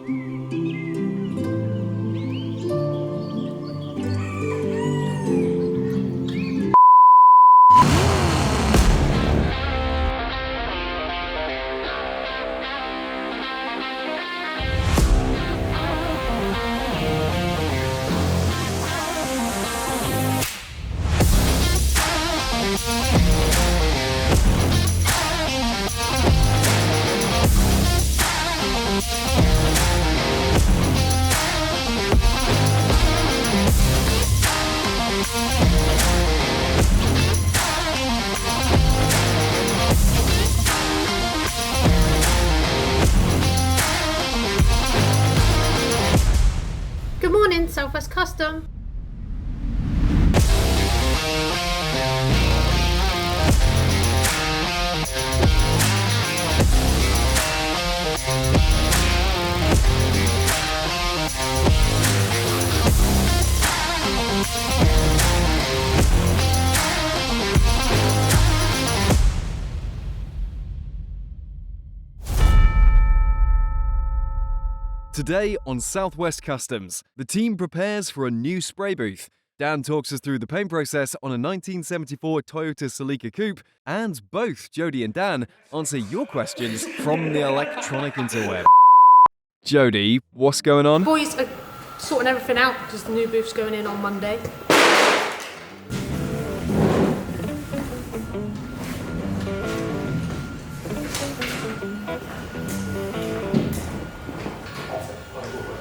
Good morning, Southwest Kustom. Today on Southwest Customs, the team prepares for a new spray booth. Dan talks us through the paint process on a 1974 Toyota Celica coupe, and both Jody and Dan answer your questions from the electronic interweb. Jody, what's going on? Boys are sorting everything out because the new booth's going in on Monday.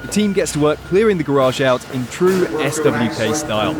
The team gets to work clearing the garage out in true SWK style.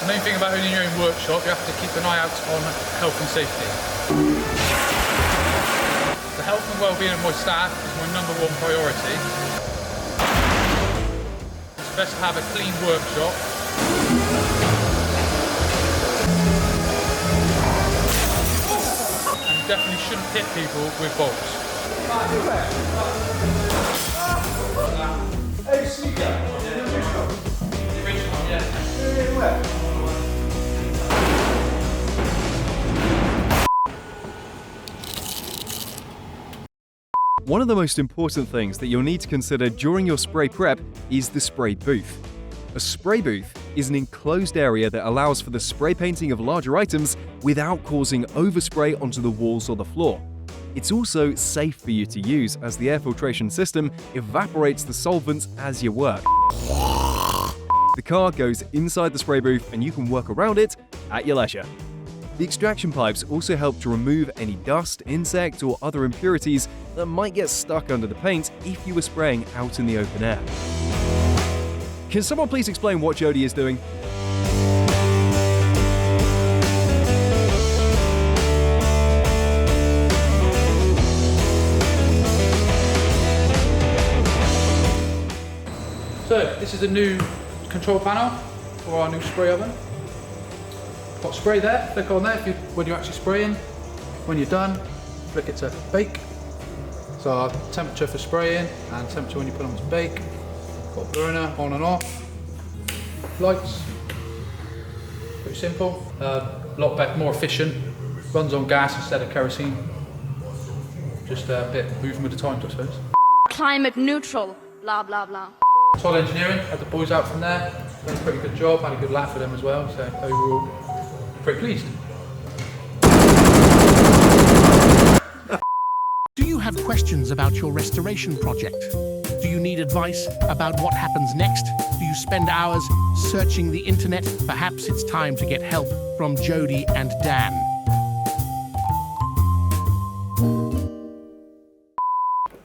The main thing about owning your own workshop, you have to keep an eye out on health and safety. The health and well-being of my staff is my #1 priority. It's best to have a clean workshop. And you definitely shouldn't hit people with bolts. Hey, Celica! The original, yeah. One of the most important things that you'll need to consider during your spray prep is the spray booth. A spray booth is an enclosed area that allows for the spray painting of larger items without causing overspray onto the walls or the floor. It's also safe for you to use as the air filtration system evaporates the solvents as you work. The car goes inside the spray booth and you can work around it at your leisure. The extraction pipes also help to remove any dust, insect, or other impurities that might get stuck under the paint if you were spraying out in the open air. Can someone please explain what Jody is doing? So, this is the new control panel for our new spray oven. Got spray there, click on there when you're actually spraying. When you're done, click it to bake. So our temperature for spraying and temperature when you put on to bake. Got burner on and off. Lights, pretty simple. A lot better, more efficient. Runs on gas instead of kerosene. Just a bit moving with the times, I suppose. Climate neutral, blah blah blah. Todd Engineering had the boys out from there. Done a pretty good job, had a good laugh with them as well. So overall, pretty pleased. Do you have questions about your restoration project? Do you need advice about what happens next? Do you spend hours searching the internet? Perhaps it's time to get help from Jody and Dan.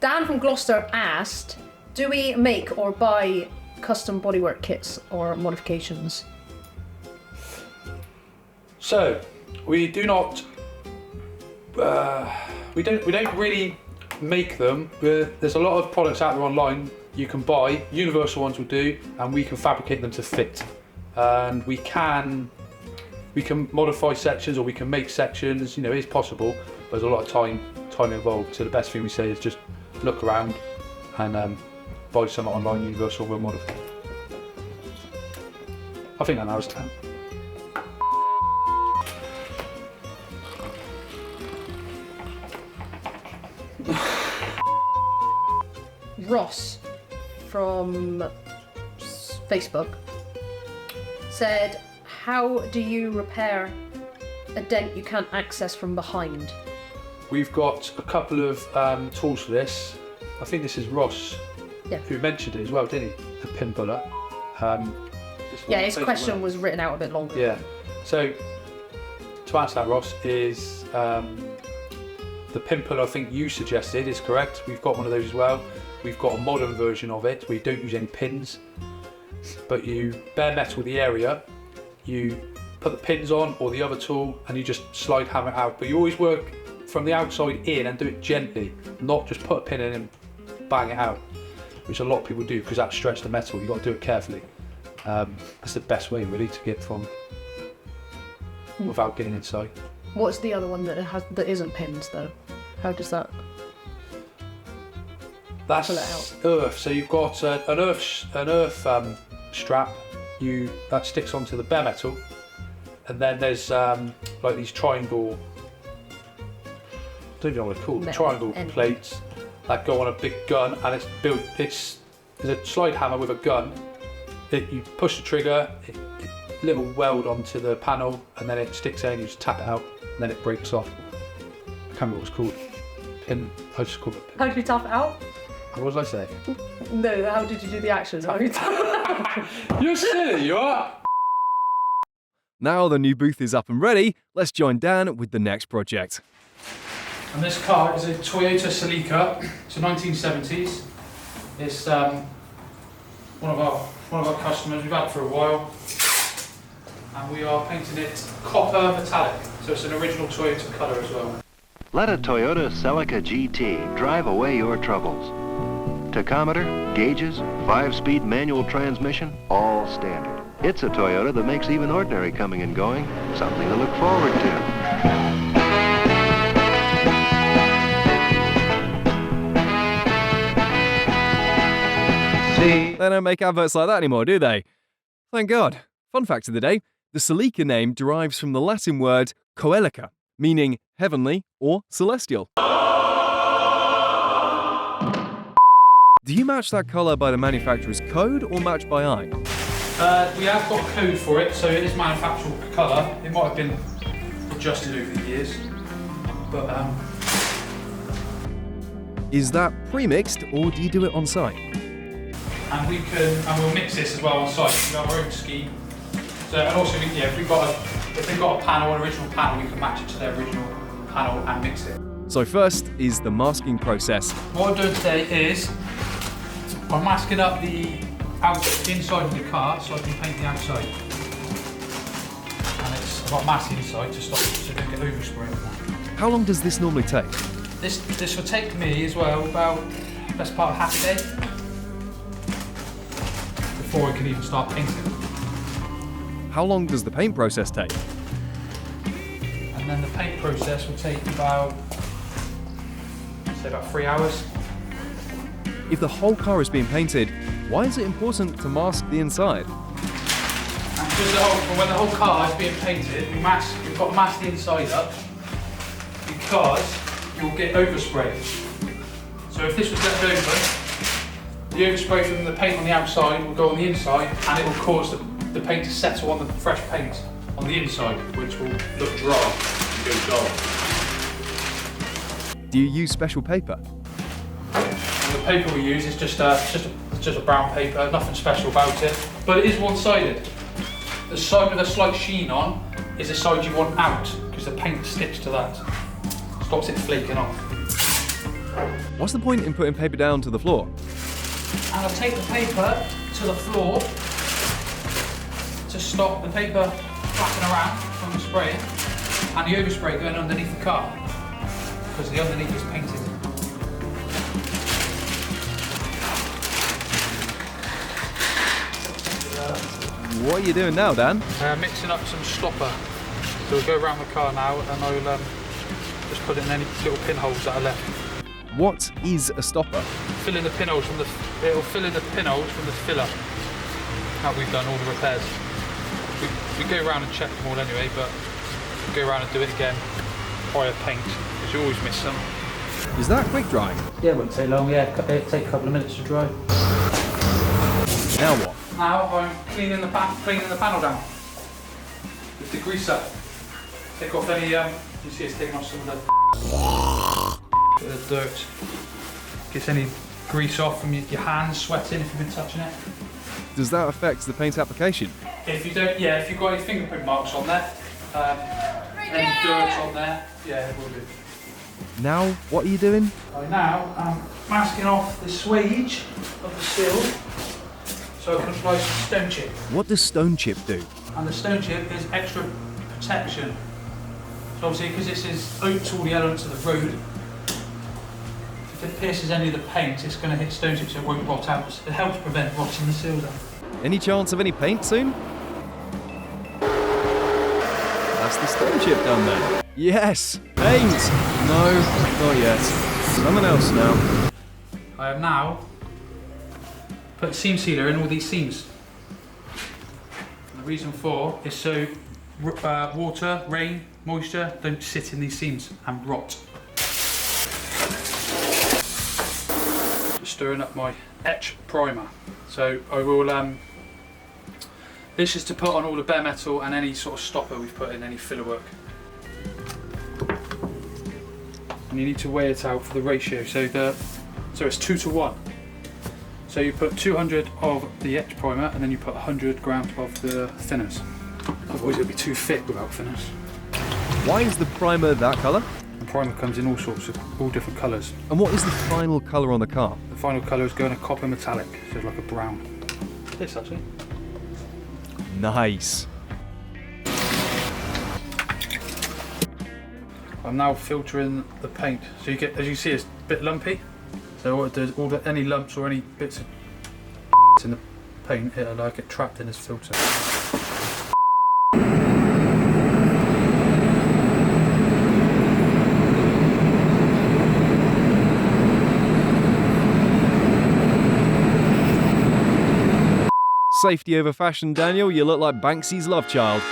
Dan from Gloucester asked, do we make or buy custom bodywork kits or modifications? So, we do not We don't really make them. There's a lot of products out there online you can buy. Universal ones will do, and we can fabricate them to fit. And we can modify sections, or we can make sections. You know, it's possible. But there's a lot of time involved. So the best thing we say is just look around and buy something online, Universal, we'll modify. I think that narrows it down. Ross from Facebook said, how do you repair a dent you can't access from behind? We've got a couple of tools for this. I think this is Ross, who mentioned it as well, didn't he? The pin puller. Yeah, his question was written out a bit longer. Yeah. So to answer that, Ross, is the pin puller I think you suggested is correct. We've got one of those as well. We've got a modern version of it. We don't use any pins, but you bare metal the area. You put the pins on or the other tool, and you just slide hammer it out. But you always work from the outside in and do it gently, not just put a pin in and bang it out, which a lot of people do because that stretches the metal. You've got to do it carefully. That's the best way really to get from without getting inside. What's the other one that isn't pins though? How does that? That's pull it out? earth. So you've got an earth strap. That sticks onto the bare metal, and then there's like these triangle. I don't even know what it's called. Metal Triangle end. plates that go on a big gun, and it's built. There's a slide hammer with a gun. You push the trigger, it little weld onto the panel, and then it sticks in. You just tap it out, and then it breaks off. I can't remember what it's called. Pin. I just called it a pin. How did you tap it out? What was I saying? No, how did you do the action? How did you You're silly, you are. Now the new booth is up and ready, let's join Dan with the next project. And this car is a Toyota Celica. It's a 1970s. It's one of our customers. We've had it for a while, and we are painting it copper metallic. So it's an original Toyota colour as well. Let a Toyota Celica GT drive away your troubles. Tachometer, gauges, 5-speed manual transmission, all standard. It's a Toyota that makes even ordinary coming and going something to look forward to. They don't make adverts like that anymore, do they? Thank God. Fun fact of the day, the Celica name derives from the Latin word coelica, meaning heavenly or celestial. Do you match that colour by the manufacturer's code or match by eye? We have got a code for it, so it is manufactured colour. It might have been adjusted over the years, but Is that pre-mixed or do you do it on site? and we'll mix this as well on site. We have our own scheme. So, and also, if they've got a panel, an original panel, we can match it to their original panel and mix it. So first is the masking process. What I'm doing today is I'm masking up the inside of the car so I can paint the outside. And I've got mask inside to stop so it don't get overspray. How long does this normally take? This will take me as well about best part of half a day before I can even start painting. How long does the paint process take? And then the paint process will take about 3 hours. If the whole car is being painted, why is it important to mask the inside? And when the whole car is being painted, we've got to mask the inside up because you'll get overspray. So if this was left open, the overspray from the paint on the outside will go on the inside, and it will cause the paint to settle on the fresh paint on the inside, which will look dry and go dull. Do you use special paper? And the paper we use is just a brown paper, nothing special about it, but it is one-sided. The side with a slight sheen on is the side you want out because the paint sticks to that. Stops it flaking off. What's the point in putting paper down to the floor? And I'll take the paper to the floor to stop the paper flapping around from the spraying and the overspray going underneath the car. because the underneath is painted. What are you doing now, Dan? Mixing up some stopper. So we'll go around the car now and I'll just put in any little pinholes that are left. What is a stopper? Fill in the pinholes from it'll fill in the pinholes from the filler. How we've done all the repairs. We go around and check them all anyway, but we'll go around and do it again prior paint, because you always miss some. Is that quick drying? Yeah, it won't take long, yeah, it'll take a couple of minutes to dry. Now what? Now I'm cleaning the panel down with the greaser. Take off any, you see it's taking off some of the dirt. Gets any grease off from your hands sweating if you've been touching it. Does that affect the paint application? If you don't, yeah, if you've got any fingerprint marks on there, any dirt on there, yeah, it will do. Now, what are you doing? Now I'm masking off the swage of the sill so I can apply some stone chip. What does stone chip do? And the stone chip is extra protection. So obviously, because this is oats all the elements of the road, if it pierces any of the paint, it's going to hit stone chip so it won't rot out. It helps prevent rotting the seals out. Any chance of any paint soon? That's the stone chip done then. Yes! Paint! No, not yet. Someone else now. I have now put seam sealer in all these seams. And the reason for is so water, rain, moisture don't sit in these seams and rot. Just stirring up my etch primer. So I will, this is to put on all the bare metal and any sort of stopper we've put in, any filler work. And you need to weigh it out for the ratio. So it's 2 to 1. So you put 200 of the etch primer and then you put 100 grams of the thinners. Otherwise it'll be too thick without thinners. Why is the primer that colour? The primer comes in all sorts of, all different colours. And what is the final colour on the car? The final colour is going to copper metallic, so it's like a brown. This actually. Nice. I'm now filtering the paint. So you get, as you see, it's a bit lumpy. So what it does, any lumps or any bits of in the paint, it'll like get trapped in this filter. Safety over fashion, Daniel. You look like Banksy's love child.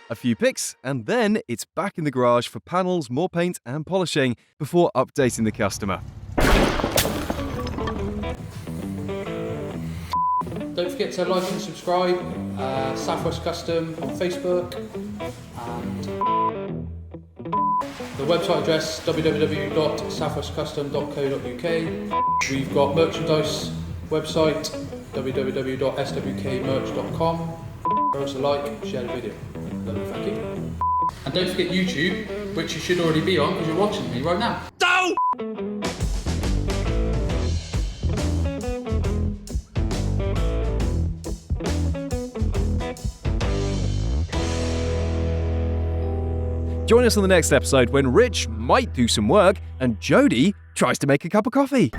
A few pics, and then it's back in the garage for panels, more paint and polishing before updating the customer. Don't forget to like and subscribe, Southwest Kustom on Facebook, and the website address www.southwestkustom.co.uk. We've got merchandise website www.swkmerch.com. Give us a like, share the video. Lovely, thank you. And don't forget YouTube, which you should already be on because you're watching me right now. No! Join us on the next episode when Rich might do some work and Jody tries to make a cup of coffee.